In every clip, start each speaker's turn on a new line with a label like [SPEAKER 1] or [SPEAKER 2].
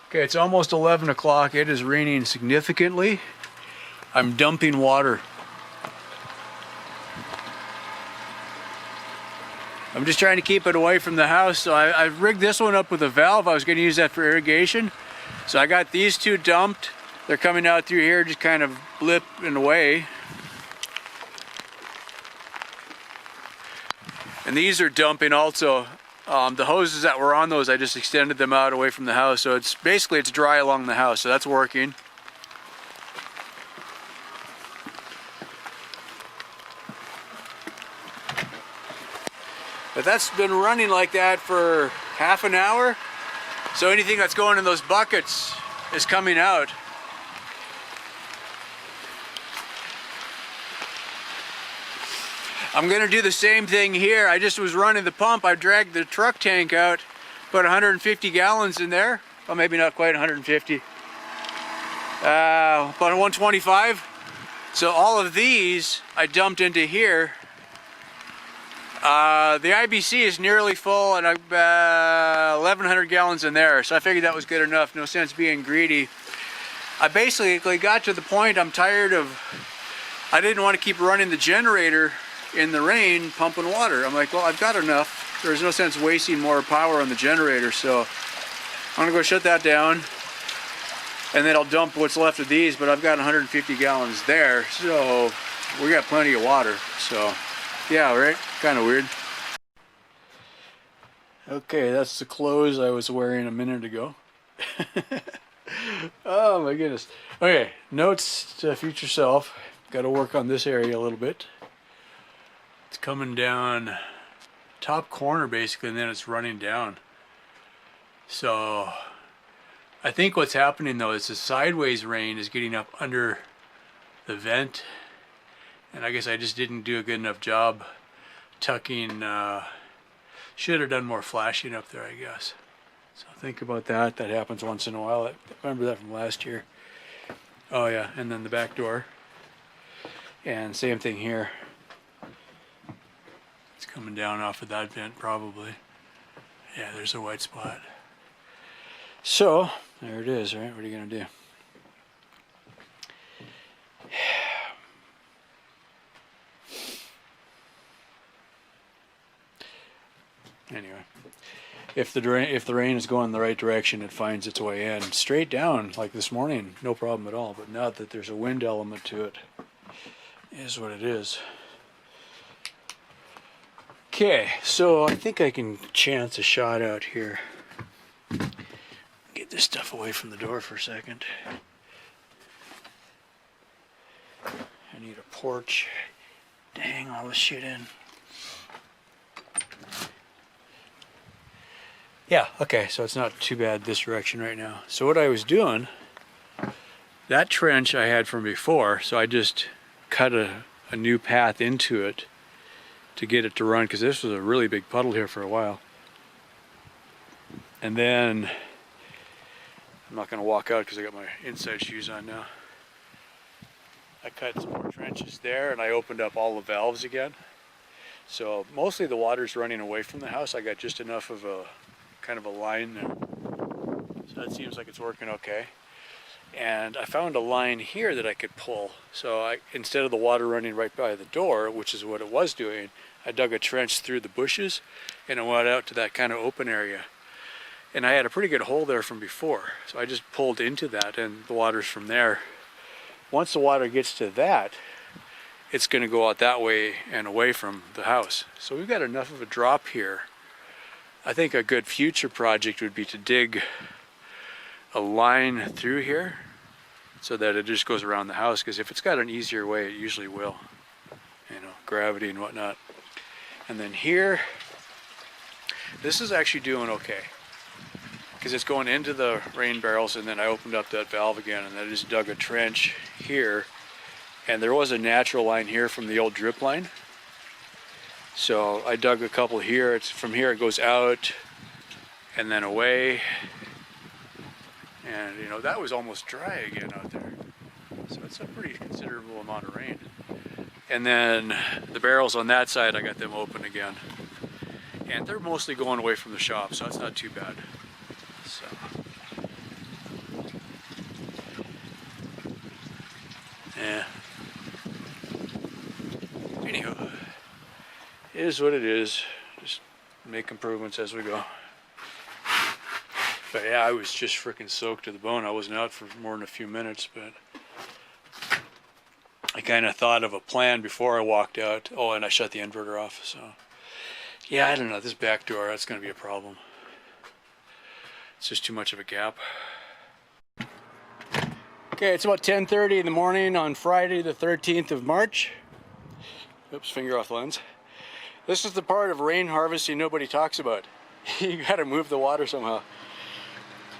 [SPEAKER 1] Okay, it's almost 11 o'clock. It is raining significantly. I'm dumping water. I'm just trying to keep it away from the house. So I rigged this one up with a valve. I was going to use that for irrigation. So I got these two dumped. They're coming out through here, just kind of blipping away. And these are dumping also. The hoses that were on those, I just extended them out away from the house. So it's basically it's dry along the house, so that's working. But that's been running like that for half an hour. So anything that's going in those buckets is coming out. I'm gonna do the same thing here. I just was running the pump. I dragged the truck tank out, put 150 gallons in there. Well, maybe not quite 150. About 125. So all of these I dumped into here. The IBC is nearly full, and I've 1,100 gallons in there. So I figured that was good enough. No sense being greedy. I basically got to the point I'm tired of. I didn't want to keep running the generator in the rain pumping water. I'm like, well, I've got enough. There's no sense wasting more power on the generator, so I'm gonna go shut that down, and then I'll dump what's left of these. But I've got 150 gallons there, so we got plenty of water. So yeah, right, kind of weird. Okay, that's the clothes I was wearing a minute ago. Oh my goodness. Okay, notes to future self. Got to work on this area a little bit. It's coming down top corner basically, and then it's running down. So I think what's happening though is the sideways rain is getting up under the vent, and I guess I just didn't do a good enough job tucking. Should have done more flashing up there, I guess. So think about that. That happens once in a while. I remember that from last year. Oh yeah, and then the back door. And same thing here. It's coming down off of that vent probably. Yeah, there's a white spot. So, there it is, right? What are you gonna do? Anyway, if the rain is going the right direction, it finds its way in. Straight down, like this morning, no problem at all. But now that there's a wind element to it, is what it is. Okay, so I think I can chance a shot out here. Get this stuff away from the door for a second. I need a porch to hang all this shit in. Yeah, okay, so it's not too bad this direction right now. So what I was doing, that trench I had from before, so I just cut a new path into it to get it to run, because this was a really big puddle here for a while. And then, I'm not going to walk out because I got my inside shoes on now. I cut some more trenches there, and I opened up all the valves again. So mostly the water's running away from the house. I got just enough of a kind of a line there. So that seems like it's working okay. And I found a line here that I could pull. So instead of the water running right by the door, which is what it was doing, I dug a trench through the bushes and it went out to that kind of open area. And I had a pretty good hole there from before. So I just pulled into that, and the water's from there. Once the water gets to that, it's going to go out that way and away from the house. So we've got enough of a drop here. I think a good future project would be to dig a line through here so that it just goes around the house, because if it's got an easier way, it usually will. You know, gravity and whatnot. And then here, this is actually doing okay, because it's going into the rain barrels, and then I opened up that valve again, and I just dug a trench here, and there was a natural line here from the old drip line. So I dug a couple here. It's from here it goes out and then away, and you know, that was almost dry again out there. So it's a pretty considerable amount of rain. And then the barrels on that side, I got them open again, and they're mostly going away from the shop, so it's not too bad. So is what it is. Just make improvements as we go. But yeah, I was just freaking soaked to the bone. I wasn't out for more than a few minutes, but I kind of thought of a plan before I walked out. Oh, and I shut the inverter off, so yeah, I don't know, this back door, that's going to be a problem. It's just too much of a gap. Okay, it's about 10:30 in the morning on Friday the 13th of March. Oops, finger off the lens. This is the part of rain harvesting nobody talks about. You got to move the water somehow.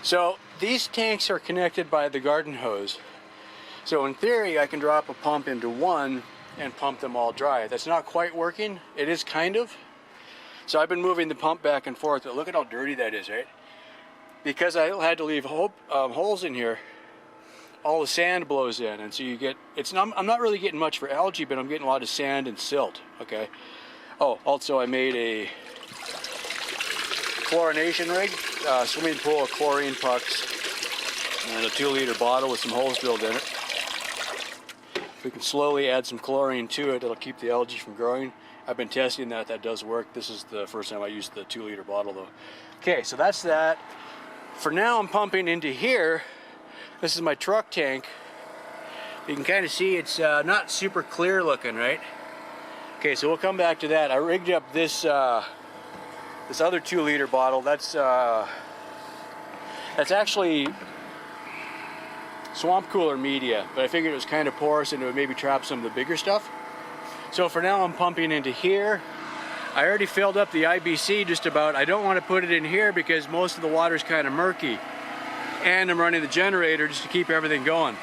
[SPEAKER 1] So these tanks are connected by the garden hose. So in theory, I can drop a pump into one and pump them all dry. That's not quite working. It is kind of. So I've been moving the pump back and forth, but look at how dirty that is, right? Because I had to leave holes in here, all the sand blows in, and so you get, I'm not really getting much for algae, but I'm getting a lot of sand and silt, okay? Oh, also I made a chlorination rig, swimming pool of chlorine pucks, and a 2-liter bottle with some holes drilled in it. We can slowly add some chlorine to it. It'll keep the algae from growing. I've been testing that. That does work. This is the first time I used the 2-liter bottle though. Okay, so that's that. For now I'm pumping into here. This is my truck tank. You can kind of see it's not super clear looking, right? Okay, so we'll come back to that. I rigged up this this other 2-liter bottle. That's actually swamp cooler media, but I figured it was kind of porous and it would maybe trap some of the bigger stuff. So for now I'm pumping into here. I already filled up the IBC just about. I don't want to put it in here because most of the water is kind of murky. And I'm running the generator just to keep everything going.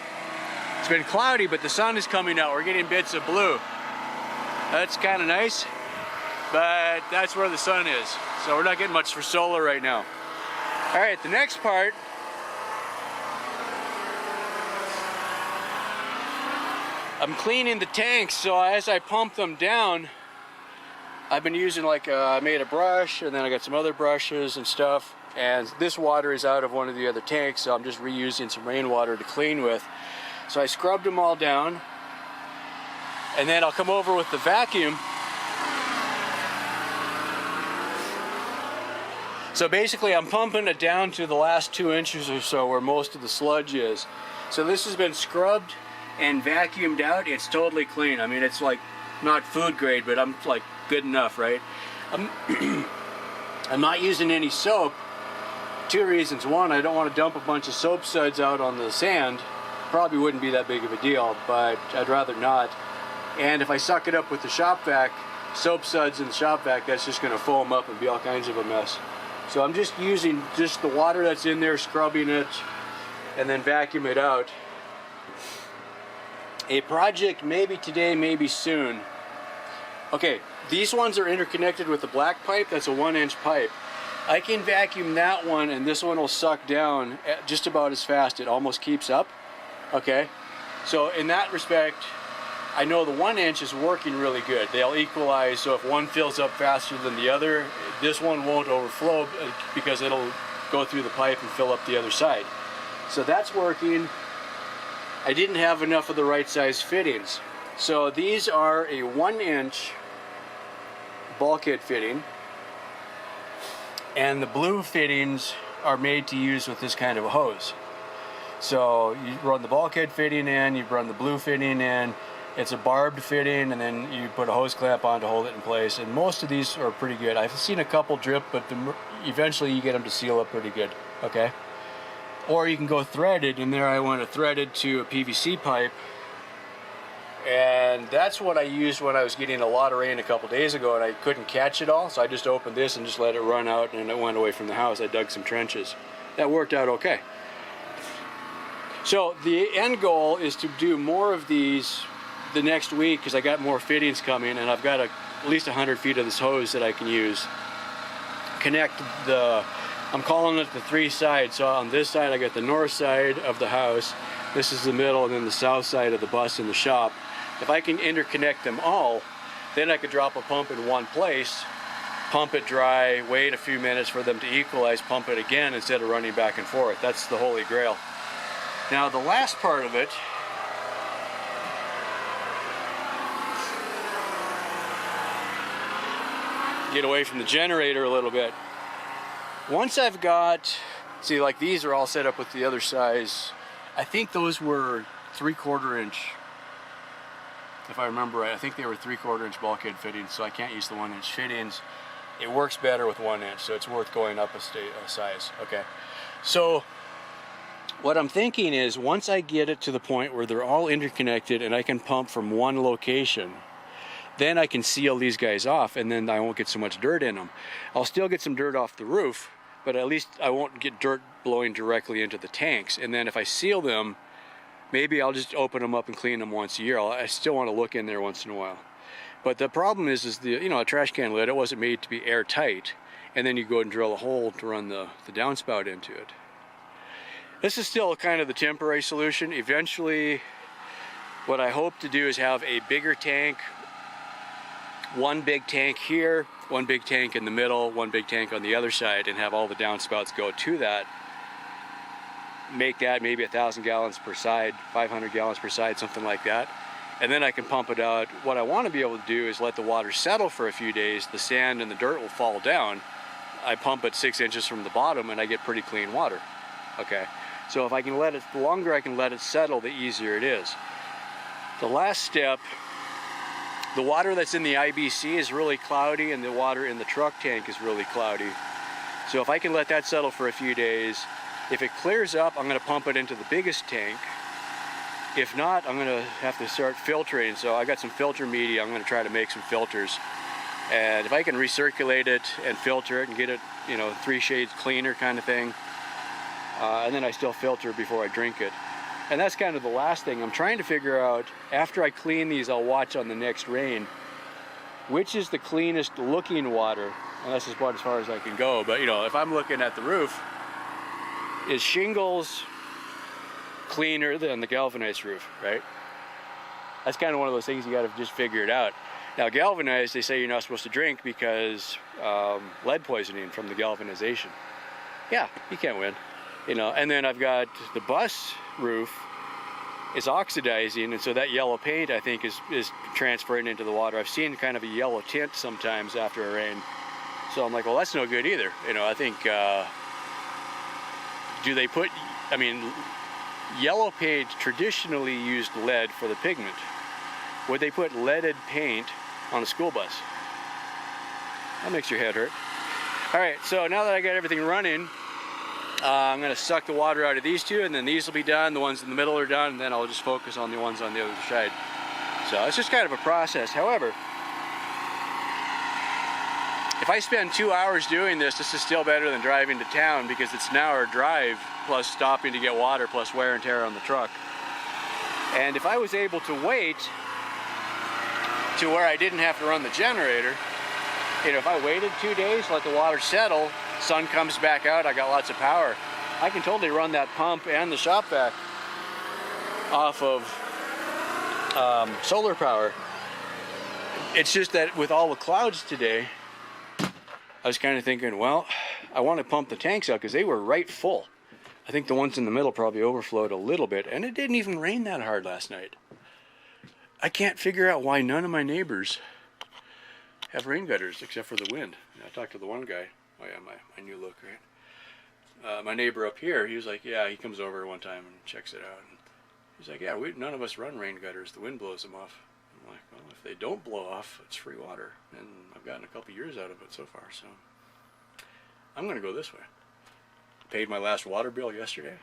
[SPEAKER 1] It's been cloudy, but the sun is coming out. We're getting bits of blue. That's kind of nice, but that's where the sun is. So we're not getting much for solar right now. All right, the next part, I'm cleaning the tanks, so as I pump them down, I've been using I made a brush, and then I got some other brushes and stuff, and this water is out of one of the other tanks, so I'm just reusing some rainwater to clean with. So I scrubbed them all down, and then I'll come over with the vacuum. So basically I'm pumping it down to the last 2 inches or so where most of the sludge is. So this has been scrubbed and vacuumed out. It's totally clean. I mean, it's like not food grade, but I'm like good enough, right? I'm not using any soap. 2 reasons. One, I don't want to dump a bunch of soap suds out on the sand. Probably wouldn't be that big of a deal, but I'd rather not. And if I suck it up with the shop vac, soap suds in the shop vac, that's just going to foam up and be all kinds of a mess. So I'm just using just the water that's in there, scrubbing it, and then vacuum it out. A project maybe today, maybe soon. Okay, these ones are interconnected with the black pipe. That's a 1-inch pipe. I can vacuum that one, and this one will suck down just about as fast. It almost keeps up. Okay, so in that respect, I know the 1-inch is working really good. They'll equalize, so if one fills up faster than the other, this one won't overflow because it'll go through the pipe and fill up the other side. So that's working. I didn't have enough of the right size fittings. So these are a 1-inch bulkhead fitting, and the blue fittings are made to use with this kind of a hose. So you run the bulkhead fitting in, you run the blue fitting in. It's a barbed fitting, and then you put a hose clamp on to hold it in place. And most of these are pretty good. I've seen a couple drip, but eventually you get them to seal up pretty good, okay? Or you can go threaded, and there I went threaded to a PVC pipe. And that's what I used when I was getting a lot of rain a couple days ago, and I couldn't catch it all, so I just opened this and just let it run out, and it went away from the house. I dug some trenches. That worked out okay. So the end goal is to do more of these the next week, because I got more fittings coming, and I've got at least 100 feet of this hose that I can use. Connect the, I'm calling it the 3 sides. So on this side I got the north side of the house, this is the middle, and then the south side of the bus in the shop. If I can interconnect them all, then I could drop a pump in one place, pump it dry, wait a few minutes for them to equalize, pump it again instead of running back and forth. That's the holy grail. Now the last part of it, get away from the generator a little bit. Once I've got, see, like these are all set up with the other size. I think those were 3/4 inch. If I remember right, I think they were 3/4 inch bulkhead fittings, so I can't use the 1 inch fittings. It works better with 1 inch, so it's worth going up a size. Okay, so what I'm thinking is once I get it to the point where they're all interconnected and I can pump from one location, then I can seal these guys off, and then I won't get so much dirt in them. I'll still get some dirt off the roof, but at least I won't get dirt blowing directly into the tanks. And then if I seal them, maybe I'll just open them up and clean them once a year. I still want to look in there once in a while. But the problem is the, you know, a trash can lid, it wasn't made to be airtight, and then you go and drill a hole to run the downspout into it. This is still kind of the temporary solution. Eventually, what I hope to do is have a bigger tank, one big tank here, one big tank in the middle, one big tank on the other side, and have all the downspouts go to that. Make that maybe 1,000 gallons per side, 500 gallons per side, something like that. And then I can pump it out. What I want to be able to do is let the water settle for a few days. The sand and the dirt will fall down. I pump it 6 inches from the bottom and I get pretty clean water. Okay, so if I can let it, the longer I can let it settle, the easier it is. The last step, the water that's in the IBC is really cloudy and the water in the truck tank is really cloudy. So if I can let that settle for a few days, if it clears up, I'm going to pump it into the biggest tank. If not, I'm going to have to start filtering. So I got some filter media. I'm going to try to make some filters. And if I can recirculate it and filter it and get it, you know, 3 shades cleaner kind of thing, and then I still filter before I drink it. And that's kind of the last thing. I'm trying to figure out, after I clean these, I'll watch on the next rain, which is the cleanest looking water. And that's about as far as I can go. But, you know, if I'm looking at the roof, is shingles cleaner than the galvanized roof, right? That's kind of one of those things you got to just figure it out. Now, galvanized, they say you're not supposed to drink because lead poisoning from the galvanization. Yeah, you can't win, you know. And then I've got the bus roof is oxidizing, and so that yellow paint, I think, is transferring into the water. I've seen kind of a yellow tint sometimes after a rain. So I'm like, well, that's no good either. You know, I think, do they put, I mean, yellow paint traditionally used lead for the pigment. Would they put leaded paint on a school bus? That makes your head hurt. All right, so now that I got everything running, I'm gonna suck the water out of these two, and then these will be done. The ones in the middle are done, and then I'll just focus on the ones on the other side. So it's just kind of a process. However, if I spend 2 hours doing this, this is still better than driving to town, because it's an hour drive plus stopping to get water plus wear and tear on the truck. And if I was able to wait to where I didn't have to run the generator, you know, if I waited 2 days, let the water settle, sun comes back out, I got lots of power, I can totally run that pump and the shop vac off of solar power. It's just that with all the clouds today, I was kind of thinking, well, I want to pump the tanks out because they were right full. I think the ones in the middle probably overflowed a little bit, and it didn't even rain that hard last night. I can't figure out why none of my neighbors have rain gutters except for the wind. I talked to the one guy. Oh yeah, my new look, right? My neighbor up here, he was like, yeah, he comes over one time and checks it out. And he's like, yeah, none of us run rain gutters. The wind blows them off. I'm like, well, if they don't blow off, it's free water. And I've gotten a couple years out of it so far, so I'm going to go this way. Paid my last water bill yesterday.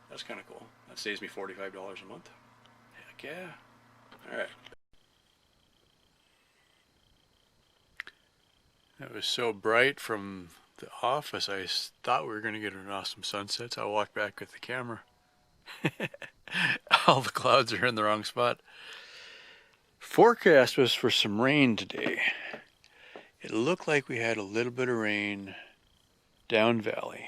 [SPEAKER 1] That's kind of cool. That saves me $45 a month. Heck yeah. All right. It was so bright from the office, I thought we were going to get an awesome sunset, so I walked back with the camera. All the clouds are in the wrong spot. Forecast was for some rain today. It looked like we had a little bit of rain down valley.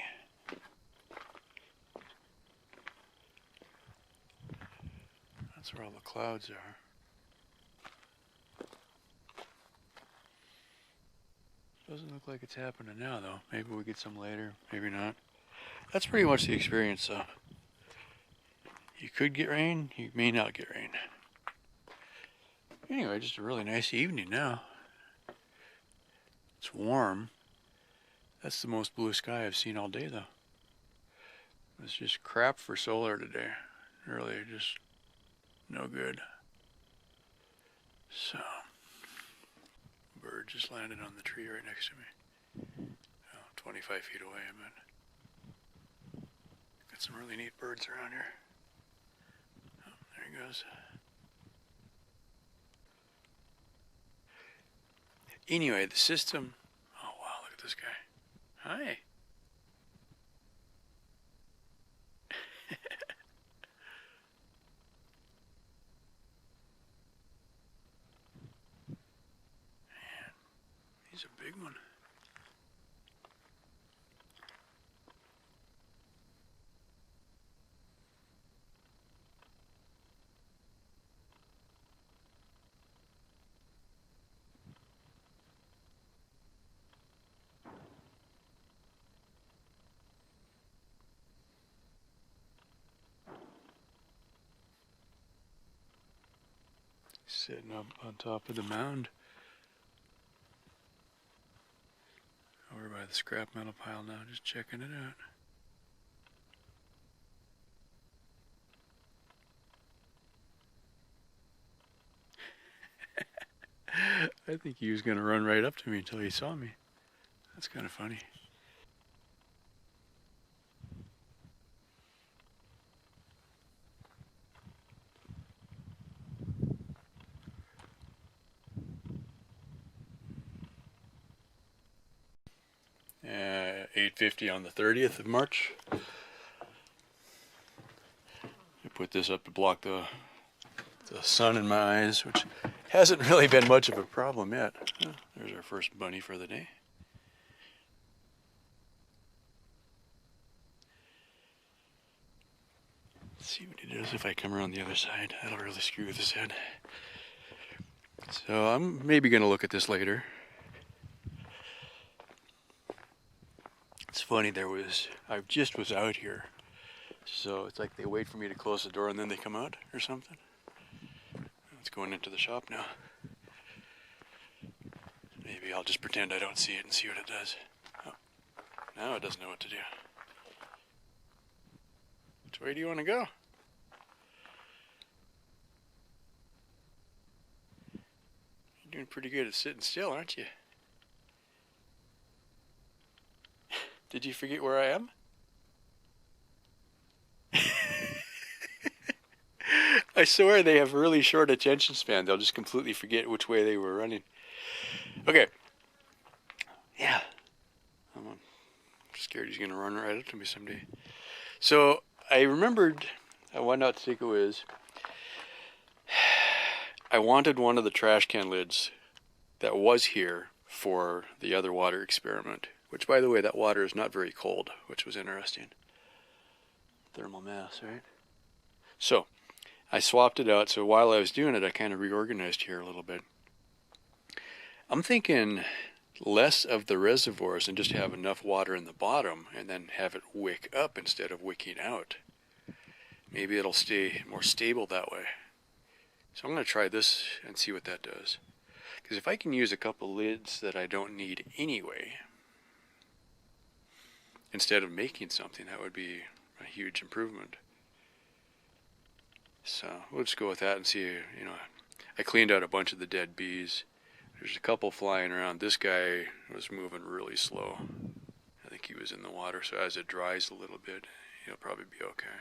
[SPEAKER 1] That's where all the clouds are. Doesn't look like it's happening now, though. Maybe we get some later, maybe not. That's pretty much the experience, though. You could get rain, you may not get rain. Anyway, just a really nice evening now. It's warm. That's the most blue sky I've seen all day, though. It's just crap for solar today. Really, just no good. So, bird just landed on the tree right next to me. Oh, 25 feet away, I mean. Got some really neat birds around here. Oh, there he goes. Anyway, the system. Oh, wow, look at this guy. Hi. He's a big one. Sitting up on top of the mound. Over by the scrap metal pile now, just checking it out. I think he was going to run right up to me until he saw me. That's kind of funny. Uh, 8:50 on the 30th of March. I put this up to block the sun in my eyes, which hasn't really been much of a problem yet. Oh, there's our first bunny for the day. Let's see what he does if I come around the other side. That'll really screw with his head. So I'm maybe going to look at this later. It's funny, I just was out here. So it's like they wait for me to close the door and then they come out or something. It's going into the shop now. Maybe I'll just pretend I don't see it and see what it does. Oh, now it doesn't know what to do. Which way do you want to go? You're doing pretty good at sitting still, aren't you? Did you forget where I am? I swear they have really short attention span. They'll just completely forget which way they were running. Okay. Yeah. I'm scared he's going to run right up to me someday. So I remembered I went out to take a whiz. I wanted one of the trash can lids that was here for the other water experiment. Which, by the way, that water is not very cold, which was interesting. Thermal mass, right? So, I swapped it out. So while I was doing it, I kind of reorganized here a little bit. I'm thinking less of the reservoirs and just have enough water in the bottom and then have it wick up instead of wicking out. Maybe it'll stay more stable that way. So I'm going to try this and see what that does. Because if I can use a couple lids that I don't need anyway, instead of making something, that would be a huge improvement. So we'll just go with that and see. I cleaned out a bunch of the dead bees. There's a couple flying around. This guy was moving really slow. I think he was in the water, so as it dries a little bit, he'll probably be okay.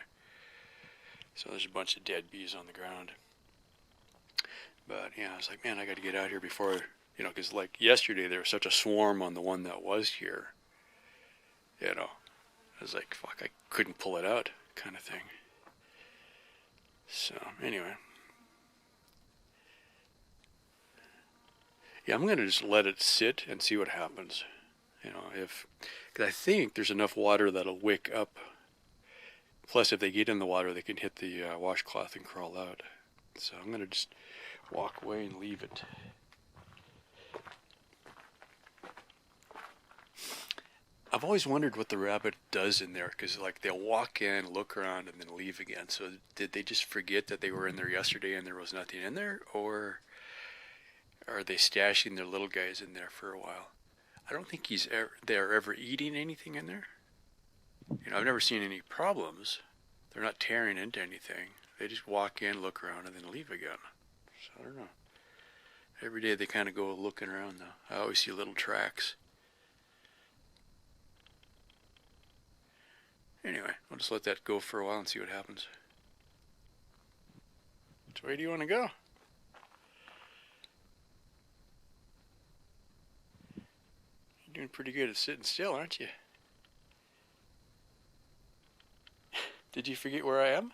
[SPEAKER 1] So there's a bunch of dead bees on the ground. But yeah, I was like, man, I got to get out here before, because like yesterday there was such a swarm on the one that was here. I was like, fuck, I couldn't pull it out, kind of thing. So, anyway. Yeah, I'm going to just let it sit and see what happens. Because I think there's enough water that'll wick up. Plus, if they get in the water, they can hit the washcloth and crawl out. So I'm going to just walk away and leave it. I've always wondered what the rabbit does in there, because like they'll walk in, look around, and then leave again. So did they just forget that they were in there yesterday and there was nothing in there, or are they stashing their little guys in there for a while? I don't think they're ever eating anything in there. You know, I've never seen any problems. They're not tearing into anything. They just walk in, look around, and then leave again. So I don't know. Every day they kind of go looking around though. I always see little tracks. Anyway, I'll just let that go for a while and see what happens. Which way do you want to go? You're doing pretty good at sitting still, aren't you? Did you forget where I am?